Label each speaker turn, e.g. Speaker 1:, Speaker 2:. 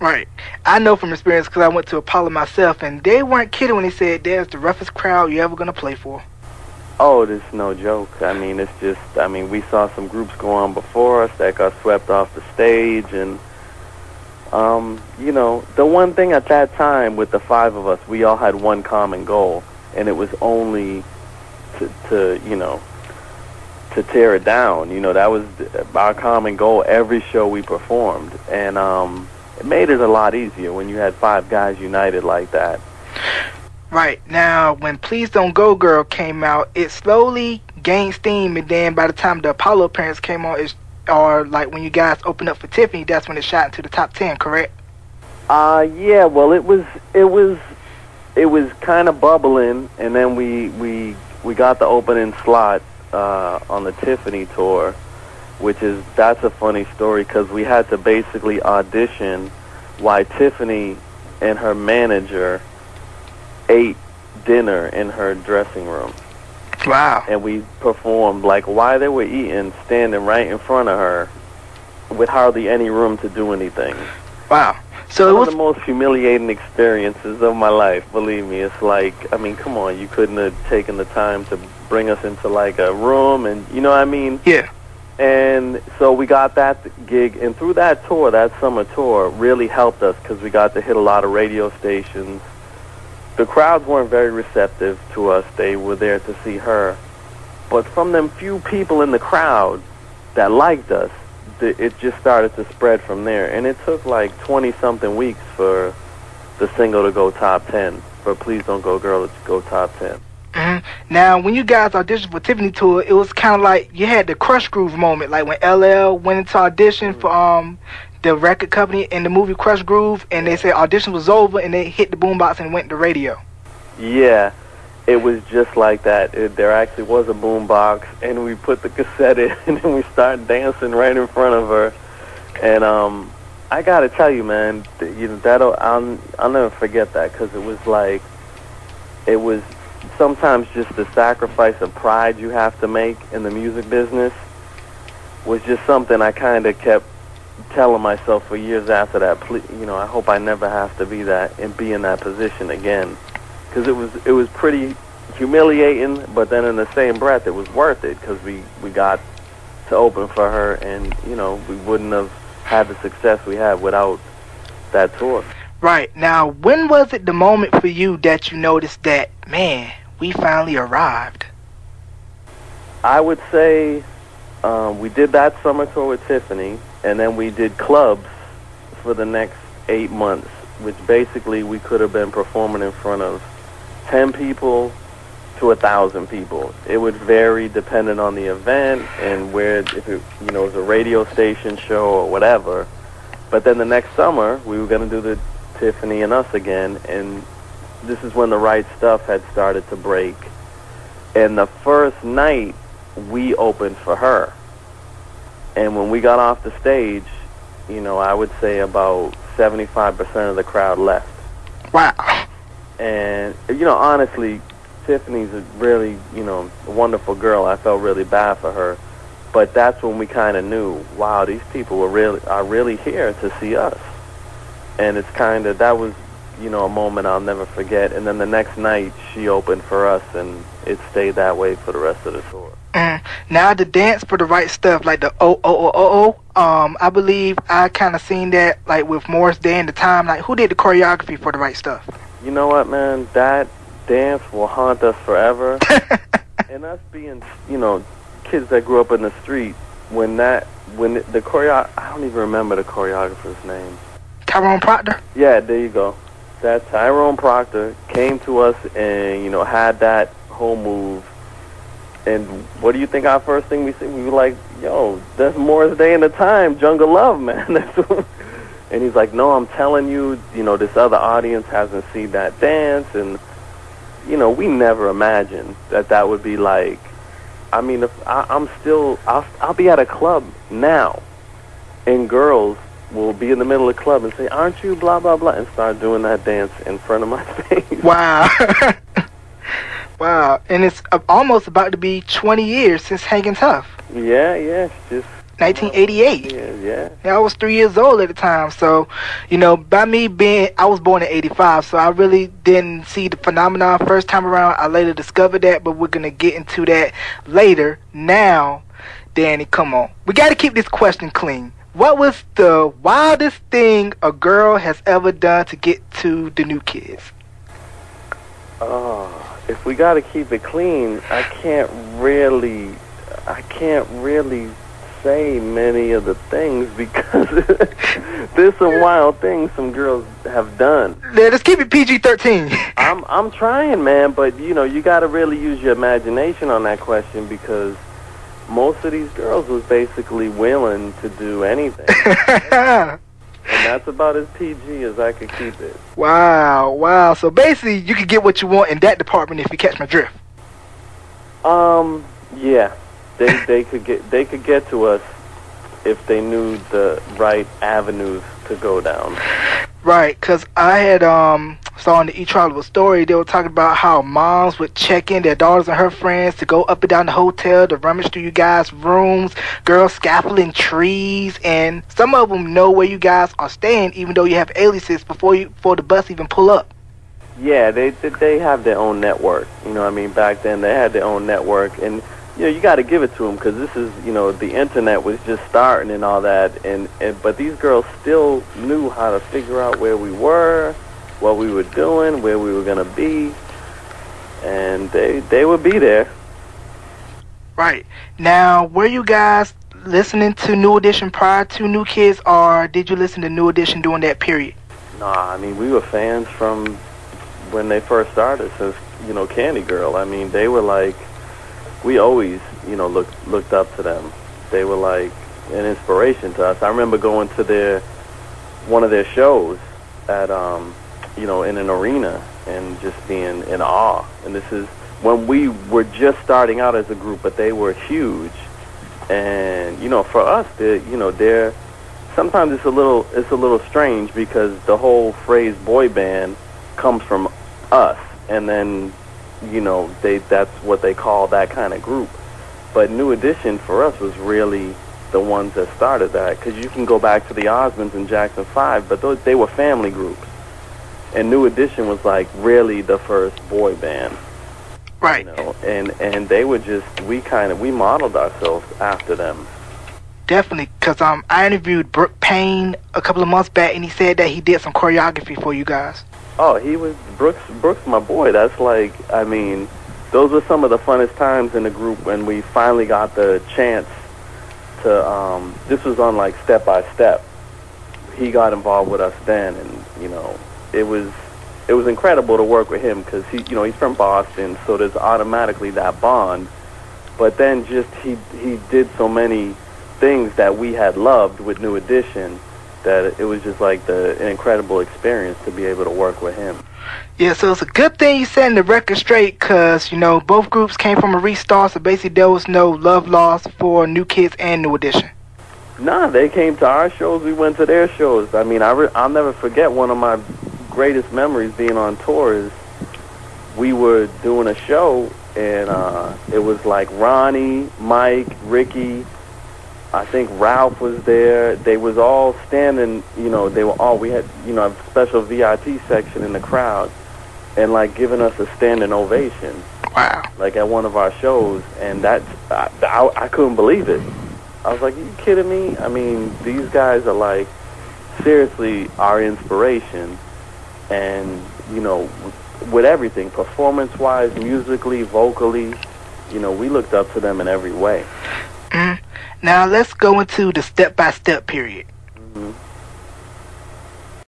Speaker 1: Right. I know from experience because I went to Apollo myself, and they weren't kidding when they said there's the roughest crowd you're ever going to play for.
Speaker 2: Oh, this is no joke. I mean, it's just, I mean, we saw some groups go on before us that got swept off the stage, and, you know, the one thing at that time with the five of us, we all had one common goal, and it was only to you know, to tear it down. You know, that was our common goal every show we performed, and it made it a lot easier when you had five guys united like that.
Speaker 1: Right. Now, when Please Don't Go Girl came out, it slowly gained steam, and then by the time the Apollo appearance came on, or like when you guys opened up for Tiffany, that's when it shot into the top 10, correct?
Speaker 2: Yeah, well, it was kind of bubbling, and then we got the opening slot on the Tiffany tour, that's a funny story because we had to basically audition while Tiffany and her manager ate dinner in her dressing room.
Speaker 1: Wow.
Speaker 2: And we performed like while they were eating, standing right in front of her with hardly any room to do anything.
Speaker 1: Wow. So
Speaker 2: One of the most humiliating experiences of my life, believe me. It's like, I mean, come on, you couldn't have taken the time to bring us into like a room, and you know what I mean?
Speaker 1: Yeah.
Speaker 2: And so we got that gig, and through that tour, that summer tour, really helped us because we got to hit a lot of radio stations. The crowds weren't very receptive to us. They were there to see her. But from them few people in the crowd that liked us, it just started to spread from there. And it took like 20-something weeks for the single to go top 10, for Please Don't Go Girl to go top 10.
Speaker 1: Mm-hmm. Now, when you guys auditioned for Tiffany Tour, it was kind of like you had the Crush Groove moment, like when LL went into audition for the record company in the movie Crush Groove, and they said audition was over, and they hit the boombox and went to radio. Yeah,
Speaker 2: it was just like that. There actually was a boombox, and we put the cassette in, and we started dancing right in front of her. And I gotta tell you, man, I'll never forget that because it was sometimes just the sacrifice of pride you have to make in the music business was just something I kind of kept telling myself for years after that. I hope I never have to be that and be in that position again, because it was pretty humiliating, but then in the same breath it was worth it because we got to open for her, and we wouldn't have had the success we had without that tour.
Speaker 1: Right. Now, when was it the moment for you that you noticed that, man, we finally arrived?
Speaker 2: I would say we did that summer tour with Tiffany, and then we did clubs for the next 8 months, which basically we could have been performing in front of 10 people to 1,000 people. It would vary depending on the event and if it was a radio station show or whatever. But then the next summer, we were going to do the Tiffany and Us again, and this is when the Right Stuff had started to break. And the first night, we opened for her. And when we got off the stage, I would say about 75% of the crowd left.
Speaker 1: Wow.
Speaker 2: And, honestly, Tiffany's a really, wonderful girl. I felt really bad for her. But that's when we kind of knew, wow, these people are really here to see us. And it's that was, a moment I'll never forget. And then the next night, she opened for us, and it stayed that way for the rest of the tour.
Speaker 1: Now the dance for the Right Stuff, like the I believe I kind of seen that like with Morris Day and the Time. Like, who did the choreography for the Right Stuff?
Speaker 2: You know what, man? That dance will haunt us forever. And us being, kids that grew up in the street, when the I don't even remember the choreographer's name.
Speaker 1: Tyrone Proctor?
Speaker 2: Yeah, there you go. That Tyrone Proctor came to us and, had that whole move. And what do you think our first thing we said? We were like, yo, that's Morris Day and the Time, Jungle Love, man. And he's like, no, I'm telling you, this other audience hasn't seen that dance. And, we never imagined that would be like, I mean, if I'll be at a club now, and girls will be in the middle of the club and say, aren't you blah, blah, blah, and start doing that dance in front of my face.
Speaker 1: Wow. Wow. And it's almost about to be 20 years since Hangin' Tough.
Speaker 2: Yeah, it's just
Speaker 1: 1988.
Speaker 2: Yeah.
Speaker 1: I was 3 years old at the time, so, by me I was born in 85, so I really didn't see the phenomenon first time around. I later discovered that, but we're going to get into that later. Now, Danny, come on. We got to keep this question clean. What was the wildest thing a girl has ever done to get to the New Kids?
Speaker 2: If we got to keep it clean, I can't really say many of the things because there's some wild things some girls have done.
Speaker 1: Yeah, let's keep it PG-13.
Speaker 2: I'm trying, man, but you got to really use your imagination on that question because most of these girls was basically willing to do anything. And that's about as PG as I could keep it.
Speaker 1: Wow. So basically, you could get what you want in that department if you catch my drift.
Speaker 2: Yeah. They could get to us if they knew the right avenues to go down.
Speaker 1: Right, because I had saw in the E-Trial story, they were talking about how moms would check in their daughters and her friends to go up and down the hotel to rummage through you guys' rooms, girls scaffolding trees, and some of them know where you guys are staying even though you have aliases before the bus even pull up.
Speaker 2: Yeah, they have their own network. Back then they had their own network, and you got to give it to them because this is, the internet was just starting and all that, but these girls still knew how to figure out where we were, what we were doing, where we were going to be, and they would be there.
Speaker 1: Right. Now, were you guys listening to New Edition prior to New Kids, or did you listen to New Edition during that period?
Speaker 2: Nah, we were fans from when they first started, since, Candy Girl. They were like, we always, looked up to them. They were like an inspiration to us. I remember going to one of their shows at, in an arena and just being in awe. And this is when we were just starting out as a group, but they were huge. And for us, they're sometimes it's a little strange because the whole phrase boy band comes from us, and then that's what they call that kind of group. But New Edition for us was really the ones that started that, because you can go back to the Osmonds and Jackson 5, but they were family groups, and New Edition was like really the first boy band,
Speaker 1: right?
Speaker 2: And they were just we modeled ourselves after them.
Speaker 1: Definitely, because I interviewed Brooke Payne a couple of months back, and he said that he did some choreography for you guys.
Speaker 2: Oh, he was Brooks, my boy. That's like, those were some of the funnest times in the group when we finally got the chance to. This was on like Step by Step. He got involved with us then, and it was incredible to work with him because he's from Boston, so there's automatically that bond. But then just he did so many things that we had loved with New Edition that it was just like an incredible experience to be able to work with him.
Speaker 1: Yeah, so it's a good thing you setting the record straight because, both groups came from a restart, so basically there was no love lost for New Kids and New Edition.
Speaker 2: Nah, they came to our shows, we went to their shows. I'll never forget one of my greatest memories being on tour is we were doing a show, and it was like Ronnie, Mike, Ricky, I think Ralph was there. They was all standing, we had, a special VIP section in the crowd and like giving us a standing ovation.
Speaker 1: Wow.
Speaker 2: Like at one of our shows, and I couldn't believe it. I was like, are you kidding me? These guys are like seriously our inspiration, and with everything, performance-wise, musically, vocally, we looked up to them in every way.
Speaker 1: Now let's go into the step-by-step period.
Speaker 2: Mm-hmm.